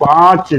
5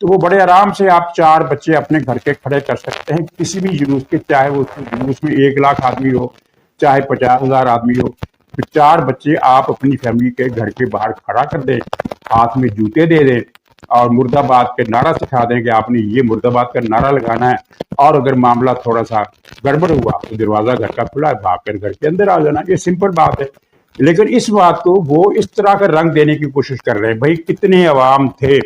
تو وہ بڑے آرام سے آپ 4 بچے اپنے گھر کے کھڑے کر سکتے ہیں کسی بھی جلوس کے، چاہے وہ جلوس میں 1 لاکھ آدمی ہو، چاہے 50,000 آدمی ہو، تو 4 بچے آپ اپنی فیملی کے گھر کے باہر کھڑا کر دیں، ہاتھ میں جوتے دے دیں اور مرد آباد کے نعرہ سکھا دیں کہ آپ نے یہ مرد آباد کا نعرہ لگانا ہے، اور اگر معاملہ تھوڑا سا گڑبڑ ہوا تو دروازہ گھر کا کھلا ہے، بھاگ کر گھر کے اندر آ جانا. یہ سمپل بات ہے. لیکن اس بات کو وہ اس طرح کا رنگ دینے کی کوشش کر رہے ہیں. بھائی کتنے عوام تھے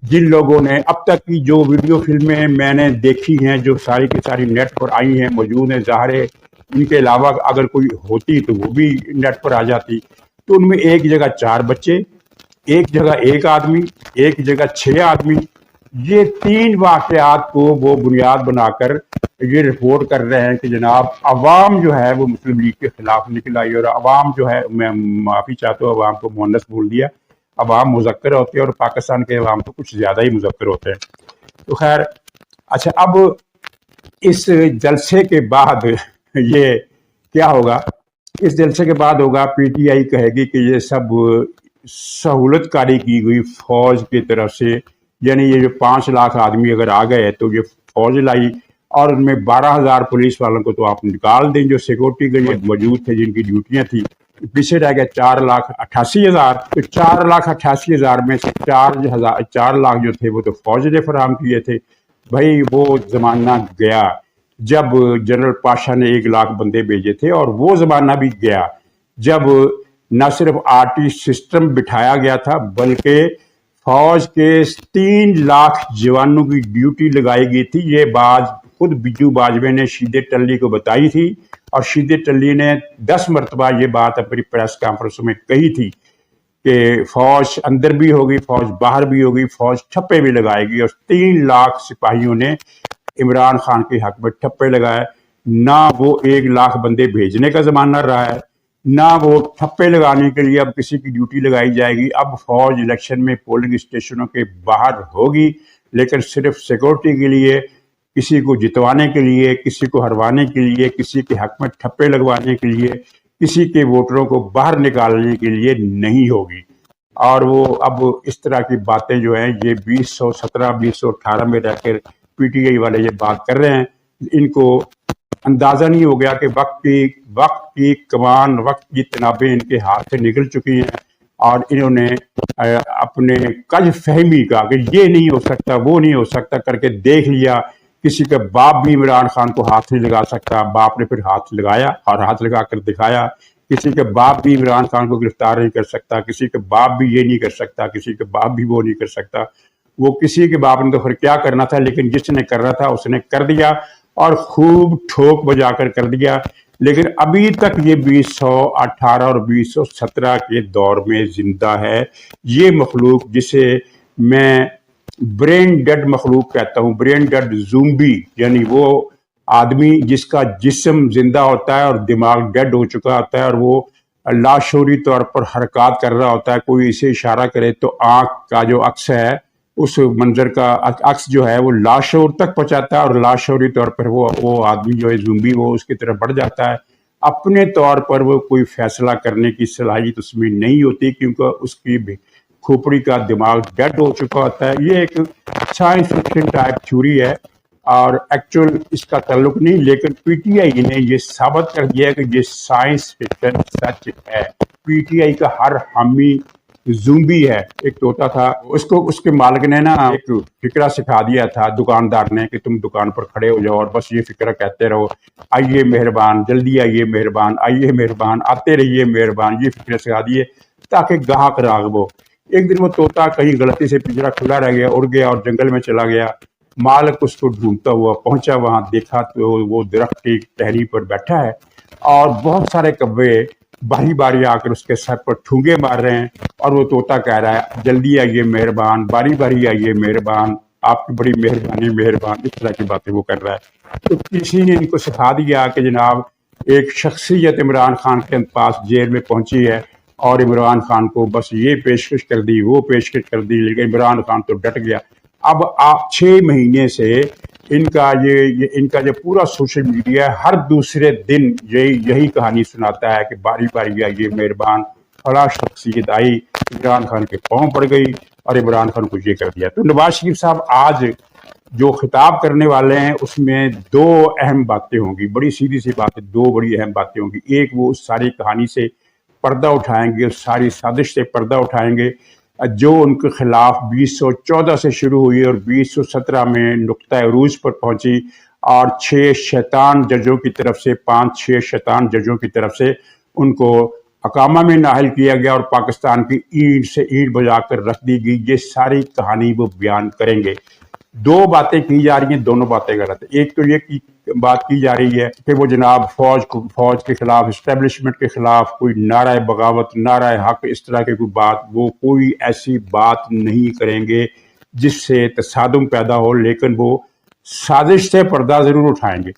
جن لوگوں نے اب تک کی جو ویڈیو فلمیں میں نے دیکھی ہیں، جو ساری کی ساری نیٹ پر آئی ہیں، موجود ہیں، ظاہر ہے ان کے علاوہ اگر کوئی ہوتی تو وہ بھی نیٹ پر آ جاتی، تو ان میں ایک جگہ 4 بچے، ایک جگہ 1 آدمی، ایک جگہ 6 آدمی، یہ 3 واقعات کو وہ بنیاد بنا کر یہ رپورٹ کر رہے ہیں کہ جناب عوام جو ہے وہ مسلم لیگ کے خلاف نکل آئی. اور عوام جو ہے، میں معافی چاہتا ہوں عوام کو مؤنث بول دیا، عوام مذکر ہوتے ہیں اور پاکستان کے عوام تو کچھ زیادہ ہی مذکر ہوتے ہیں. تو خیر اچھا، اب اس جلسے کے بعد یہ کیا ہوگا؟ اس جلسے کے بعد ہوگا پی ٹی آئی کہے گی کہ یہ سب سہولت کاری کی گئی فوج کی طرف سے، یعنی یہ جو 5 لاکھ آدمی اگر آ گئے تو یہ فوج لائی، اور ان میں 12,000 پولیس والوں کو تو آپ نکال دیں جو سیکورٹی کے لیے موجود تھے، جن کی ڈیوٹیاں تھیں. پیچھے رہ گئے 4,88,000. تو 4,88,000 میں سے 4 لاکھ جو تھے وہ تو فوج نے فراہم کیے تھے. بھائی وہ زمانہ گیا جب جنرل پاشا نے 1 لاکھ بندے بھیجے تھے، اور وہ زمانہ بھی گیا جب نہ صرف آرٹی سسٹم بٹھایا گیا تھا بلکہ فوج کے 3 لاکھ جوانوں کی ڈیوٹی لگائی گئی تھی. یہ بات خود بجو باجوے نے شیدے ٹلی کو بتائی تھی، اور شیدے ٹلی نے 10 مرتبہ یہ بات اپنی پریس کانفرنسوں میں کہی تھی کہ فوج اندر بھی ہوگی، فوج باہر بھی ہوگی، فوج ٹھپے بھی لگائے گی. اور 3 لاکھ سپاہیوں نے عمران خان کے حق میں ٹھپے لگائے. نہ وہ 1 لاکھ بندے بھیجنے کا زمانہ رہا ہے، نہ وہ ٹھپے لگانے کے لیے اب کسی کی ڈیوٹی لگائی جائے گی. اب فوج الیکشن میں پولنگ اسٹیشنوں کے باہر ہوگی، لیکن صرف سیکورٹی کے لیے، کسی کو جتوانے کے لیے، کسی کو ہروانے کے لیے، کسی کے حق میں ٹھپے لگوانے کے لیے، کسی کے ووٹروں کو باہر نکالنے کے لیے نہیں ہوگی. اور وہ اب اس طرح کی باتیں جو ہیں یہ 2017 2018 میں رہ کر پی ٹی آئی والے یہ بات کر رہے ہیں. ان کو اندازہ نہیں ہو گیا کہ وقت کی کمان، وقت کی تنابیں ان کے ہاتھ سے نکل چکی ہیں، اور انہوں نے اپنے کج فہمی کا کہ یہ نہیں ہو سکتا، وہ نہیں ہو سکتا کر کے دیکھ لیا. کسی کا باپ بھی عمران خان کو ہاتھ نہیں لگا سکتا، باپ نے پھر ہاتھ لگایا اور ہاتھ لگا کر دکھایا. کسی کا باپ بھی عمران خان کو گرفتار نہیں کر سکتا، کسی کا باپ بھی یہ نہیں کر سکتا، کسی کا باپ بھی وہ نہیں کر سکتا. وہ کسی کے باپ نے تو پھر کیا کرنا تھا، لیکن جس نے کرنا تھا اس نے کر دیا، اور خوب ٹھوک بجا کر دیا. لیکن ابھی تک یہ 2018 اور 2017 کے دور میں زندہ ہے یہ مخلوق، جسے میں برین ڈیڈ مخلوق کہتا ہوں، برین ڈیڈ زومبی، یعنی وہ آدمی جس کا جسم زندہ ہوتا ہے اور دماغ ڈیڈ ہو چکا ہوتا ہے، اور وہ لاشعوری طور پر حرکات کر رہا ہوتا ہے. کوئی اسے اشارہ کرے تو آنکھ کا جو عکس ہے، اس منظر کا عکس جو ہے وہ لاشعور تک پہنچاتا ہے، اور لاشعوری طور پر وہ آدمی جو ہے زومبی، وہ اس کی طرف بڑھ جاتا ہے. اپنے طور پر وہ کوئی فیصلہ کرنے کی صلاحیت اس میں نہیں ہوتی، کیونکہ اس کی کھوپڑی کا دماغ ڈیڈ ہو چکا ہوتا ہے. یہ ایک سائنس فکشن ٹائپ تھیوری ہے اور ایکچوئل اس کا تعلق نہیں، لیکن پی ٹی آئی نے یہ ثابت کر دیا کہ یہ سائنس فکشن سچ ہے. پی ٹی آئی کا ہر حامی زومبی ہے. ایک طوطا تھا، اس کو اس کے مالک نے نا ایک فکرہ سکھا دیا تھا دکاندار نے کہ تم دکان پر کھڑے ہو جاؤ اور بس یہ فکرہ کہتے رہو، آئیے مہربان، جلدی آئیے مہربان، آئیے مہربان، آتے رہیے مہربان. یہ فکرے سکھا دیے تاکہ گاہک راغب ہو. ایک دن وہ طوطا کہیں غلطی سے پنجرہ کھلا رہ گیا، اڑ گیا اور جنگل میں چلا گیا. مالک اس کو ڈھونڈتا ہوا پہنچا، وہاں دیکھا تو وہ درخت کی ٹہنی پر بیٹھا ہے اور بہت سارے کبے باری باری آ کر اس کے سر پر ٹھونگے مار رہے ہیں، اور وہ طوطا کہہ رہا ہے جلدی آئیے مہربان، باری باری آئیے مہربان، آپ کی بڑی مہربانی مہربان. اس طرح کی باتیں وہ کر رہا ہے. تو کسی نے ان کو سکھا دیا کہ جناب ایک شخصیت عمران خان کے پاس جیل میں پہنچی ہے، اور عمران خان کو بس یہ پیشکش کر دی، وہ پیشکش کر دی، لیکن عمران خان تو ڈٹ گیا. اب آپ 6 مہینے سے ان کا جو پورا سوشل میڈیا ہے ہر دوسرے دن یہی کہانی سناتا ہے کہ باری باری آئیے مہربان. فلاں شخصیت آئی، عمران خان کے پاؤں پڑ گئی، اور عمران خان کو یہ کر دیا. تو نواز شریف صاحب آج جو خطاب کرنے والے ہیں اس میں دو اہم باتیں ہوں گی. بڑی سیدھی سی بات ہے, دو بڑی اہم باتیں ہوں گی. ایک, وہ اس ساری کہانی سے پردہ اٹھائیں گے, اس ساری سازش سے پردہ اٹھائیں گے جو ان کے خلاف 2014 سے شروع ہوئی اور 2017 میں نقطۂ عروج پر پہنچی, اور 6 شیطان ججوں کی طرف سے 5-6 شیطان ججوں کی طرف سے ان کو اقامہ میں نااہل کیا گیا اور پاکستان کی اینٹ سے اینٹ بجا کر رکھ دی گئی. یہ ساری کہانی وہ بیان کریں گے. دو باتیں کی جا رہی ہیں, دونوں باتیں غلط ہیں. ایک تو یہ بات کی جا رہی ہے کہ وہ جناب فوج کے خلاف, اسٹیبلشمنٹ کے خلاف کوئی نعرہ بغاوت, نعرہ حق, اس طرح کی کوئی بات, وہ کوئی ایسی بات نہیں کریں گے جس سے تصادم پیدا ہو, لیکن وہ سازش سے پردہ ضرور اٹھائیں گے.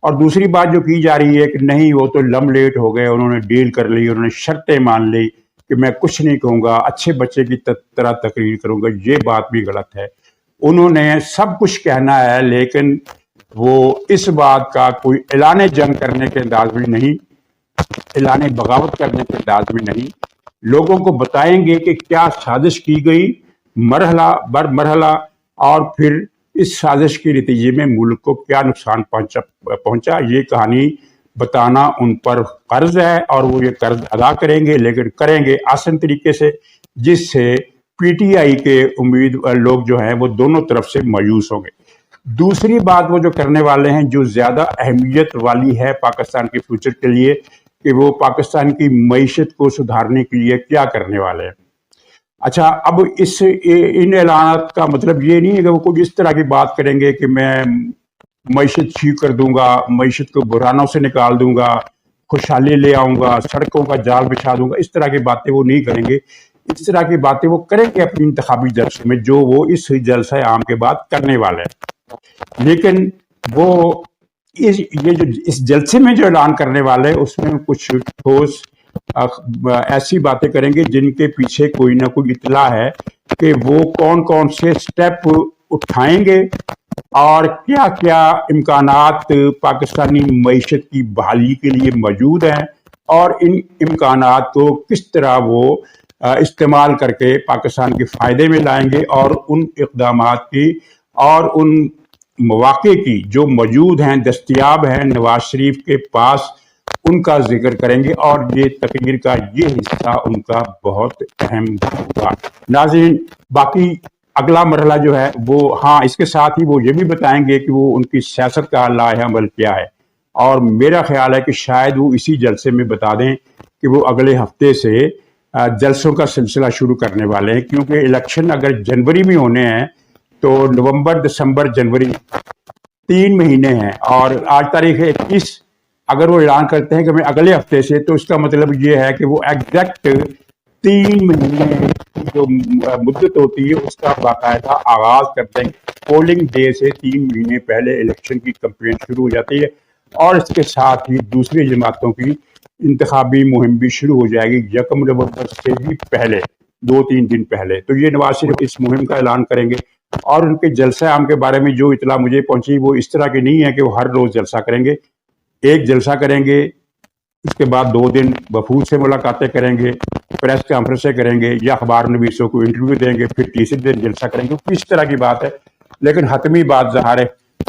اور دوسری بات جو کی جا رہی ہے کہ نہیں وہ تو لم لیٹ ہو گئے, انہوں نے ڈیل کر لی, انہوں نے شرطیں مان لی کہ میں کچھ نہیں کہوں گا, اچھے بچے کی طرح تقریر کروں گا. یہ بات بھی غلط ہے. انہوں نے سب کچھ کہنا ہے, لیکن وہ اس بات کا کوئی اعلان جنگ کرنے کے انداز میں نہیں, اعلان بغاوت کرنے کے انداز میں نہیں. لوگوں کو بتائیں گے کہ کیا سازش کی گئی مرحلہ بر مرحلہ, اور پھر اس سازش کے نتیجے میں ملک کو کیا نقصان پہنچا. یہ کہانی بتانا ان پر قرض ہے, اور وہ یہ قرض ادا کریں گے, لیکن کریں گے آسان طریقے سے, جس سے پی ٹی آئی کے امید لوگ جو ہیں وہ دونوں طرف سے مایوس ہوں گے. دوسری بات وہ جو کرنے والے ہیں جو زیادہ اہمیت والی ہے پاکستان کے فیوچر کے لیے, کہ وہ پاکستان کی معیشت کو سدھارنے کے لیے کیا کرنے والے ہیں. اچھا, اب ان اعلانات کا مطلب یہ نہیں ہے کہ وہ کوئی اس طرح کی بات کریں گے کہ میں معیشت ٹھیک کر دوں گا, معیشت کو بحرانوں سے نکال دوں گا, خوشحالی لے آؤں گا, سڑکوں کا جال بچھا دوں گا. اس طرح کی باتیں وہ نہیں کریں گے. اس طرح کی باتیں وہ کریں گے اپنی انتخابی جلسے میں, جو وہ اس جلسہ عام کے بعد کرنے والے ہیں. لیکن وہ یہ جو اس جلسے میں جو اعلان کرنے والے ہیں اس میں کچھ ٹھوس ایسی باتیں کریں گے جن کے پیچھے کوئی نہ کوئی اطلاع ہے کہ وہ کون کون سے سٹیپ اٹھائیں گے اور کیا کیا امکانات پاکستانی معیشت کی بحالی کے لیے موجود ہیں, اور ان امکانات کو کس طرح وہ استعمال کر کے پاکستان کے فائدے میں لائیں گے, اور ان اقدامات کی اور ان مواقع کی جو موجود ہیں, دستیاب ہیں نواز شریف کے پاس, ان کا ذکر کریں گے. اور یہ تقریر کا یہ حصہ ان کا بہت اہم ہوگا. ناظرین, باقی اگلا مرحلہ جو ہے وہ, ہاں اس کے ساتھ ہی وہ یہ بھی بتائیں گے کہ وہ ان کی سیاست کا لائحہ عمل کیا ہے, اور میرا خیال ہے کہ شاید وہ اسی جلسے میں بتا دیں کہ وہ اگلے ہفتے سے جلسوں کا سلسلہ شروع کرنے والے ہیں, کیونکہ الیکشن اگر جنوری میں ہونے ہیں تو نومبر, دسمبر, جنوری 3 مہینے ہیں, اور آج تاریخ 21. اگر وہ اعلان کرتے ہیں کہ میں اگلے ہفتے سے, تو اس کا مطلب یہ ہے کہ وہ ایگزیکٹ 3 مہینے جو مدت ہوتی ہے اس کا باقاعدہ آغاز کرتے ہیں. پولنگ ڈے سے 3 مہینے پہلے الیکشن کی کمپین شروع ہو جاتی ہے, اور اس کے ساتھ ہی دوسری جماعتوں کی انتخابی مہم بھی شروع ہو جائے گی 1 نومبر سے بھی پہلے, 2-3 دن پہلے. تو یہ نواز شریف اس مہم کا اعلان کریں گے, اور ان کے جلسہ عام کے بارے میں جو اطلاع مجھے پہنچی وہ اس طرح کی نہیں ہے کہ وہ ہر روز جلسہ کریں گے. ایک جلسہ کریں گے, اس کے بعد 2 دن وفود سے ملاقاتیں کریں گے, پریس کانفرنسیں کریں گے, یا اخبار نویسوں کو انٹرویو دیں گے, پھر تیسرے دن جلسہ کریں گے. اس طرح کی بات ہے, لیکن حتمی بات ظاہر ہے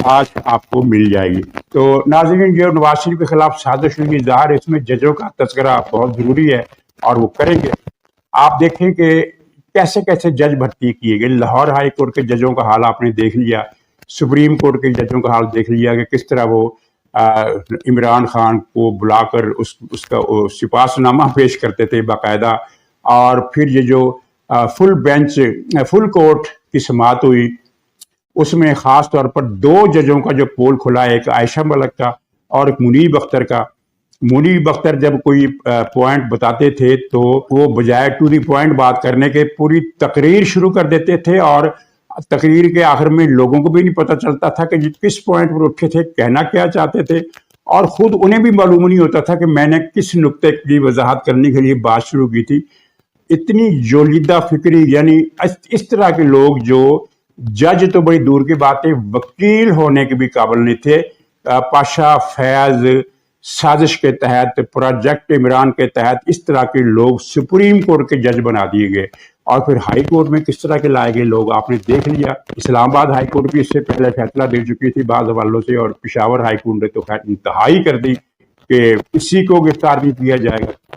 آج آپ کو مل جائے گی. تو ناظرین, جو نواز شریف کے خلاف سازش ہوئی ظاہر ہے اس میں ججوں کا تذکرہ بہت ضروری ہے, اور وہ کریں گے. آپ دیکھیں کہ کیسے کیسے جج بھرتی کیے گئے. لاہور ہائی کورٹ کے ججوں کا حال آپ نے دیکھ لیا, سپریم کورٹ کے ججوں کا حال دیکھ لیا کہ کس طرح وہ عمران خان کو بلا کر اس کا سپاس نامہ پیش کرتے تھے باقاعدہ. اور پھر یہ جو فل کورٹ کی سماعت ہوئی, اس میں خاص طور پر 2 ججوں کا جو پول کھلا, ایک عائشہ ملک کا اور ایک منیب اختر کا. منیب اختر جب کوئی پوائنٹ بتاتے تھے تو وہ بجائے ٹو دی پوائنٹ بات کرنے کے پوری تقریر شروع کر دیتے تھے, اور تقریر کے آخر میں لوگوں کو بھی نہیں پتہ چلتا تھا کہ کس پوائنٹ پر اٹھے تھے, کہنا کیا چاہتے تھے, اور خود انہیں بھی معلوم نہیں ہوتا تھا کہ میں نے کس نقطے کی وضاحت کرنے کے لیے بات شروع کی تھی. اتنی جولیدہ فکری, یعنی اس طرح کے لوگ جو جج تو بڑی دور کی بات ہے, وکیل ہونے کے بھی قابل نہیں تھے. پاشا فیض سازش کے تحت, پروجیکٹ عمران کے تحت اس طرح کے لوگ سپریم کورٹ کے جج بنا دیے گئے. اور پھر ہائی کورٹ میں کس طرح کے لائے گئے لوگ آپ نے دیکھ لیا. اسلام آباد ہائی کورٹ بھی اس سے پہلے فیصلہ دے چکی تھی بعض حوالوں سے، اور پشاور ہائی کورٹ نے تو خیر انتہائی کر دی کہ کسی کو گرفتار نہیں کیا جائے گا،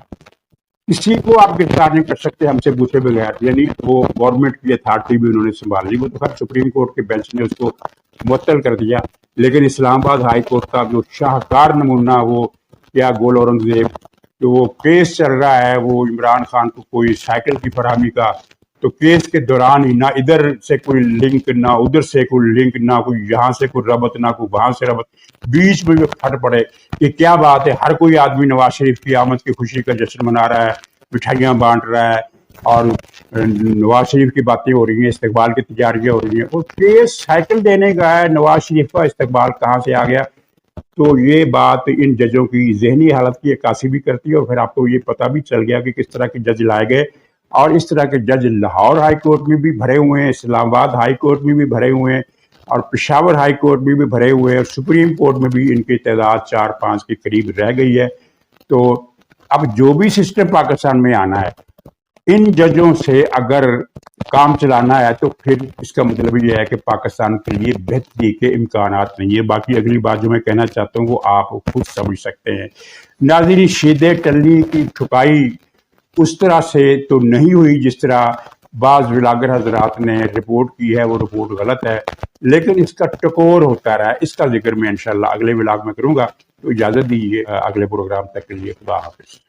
کسی کو آپ گرفتار نہیں کر سکتے ہم سے پوچھے بغیر. یعنی وہ گورنمنٹ کی اتھارٹی بھی انہوں نے سنبھال لی. وہ تو خیر سپریم کورٹ کے بینچ نے اس کو معطل کر دیا، لیکن اسلام آباد ہائی کورٹ کا جو شاہکار نمونہ وہ کیا گول اورنگزیب، جو وہ کیس چل رہا ہے وہ عمران خان کو کوئی سائیکل کی فراہمی کا، تو کیس کے دوران ہی نہ ادھر سے کوئی لنک نہ ادھر سے کوئی لنک، نہ کوئی یہاں سے کوئی ربط نہ کوئی وہاں سے ربط، بیچ میں وہ پھٹ پڑے کہ کیا بات ہے. ہر کوئی آدمی نواز شریف کی آمد کی خوشی کا جشن منا رہا ہے، مٹھائیاں بانٹ رہا ہے، اور نواز شریف کی باتیں ہو رہی ہیں، استقبال کی تیاریاں ہو رہی ہیں. وہ کیس سائیکل دینے کا ہے، نواز شریف کا استقبال کہاں سے آ گیا؟ تو یہ بات ان ججوں کی ذہنی حالت کی عکاسی بھی کرتی ہے، اور پھر آپ کو یہ پتہ بھی چل گیا کہ کس طرح کے جج لائے گئے. اور اس طرح کے جج لاہور ہائی کورٹ میں بھی بھرے ہوئے ہیں، اسلام آباد ہائی کورٹ میں بھی بھرے ہوئے ہیں، اور پشاور ہائی کورٹ میں بھی بھرے ہوئے ہیں، اور سپریم کورٹ میں بھی ان کی تعداد 4-5 کے قریب رہ گئی ہے. تو اب جو بھی سسٹم پاکستان میں آنا ہے، ان ججوں سے اگر کام چلانا ہے تو پھر اس کا مطلب یہ ہے کہ پاکستان کے لیے بہتری کے امکانات نہیں ہے. باقی اگلی بات جو میں کہنا چاہتا ہوں وہ آپ خود سمجھ سکتے ہیں. ناظرین، شیدے ٹلی کی ٹھکائی اس طرح سے تو نہیں ہوئی جس طرح بعض ولاگر حضرات نے رپورٹ کی ہے، وہ رپورٹ غلط ہے، لیکن اس کا ٹکور ہوتا رہا ہے. اس کا ذکر میں انشاءاللہ اگلے ولاگ میں کروں گا. تو اجازت دیجیے، اگلے پروگرام تک کے لیے خدا حافظ.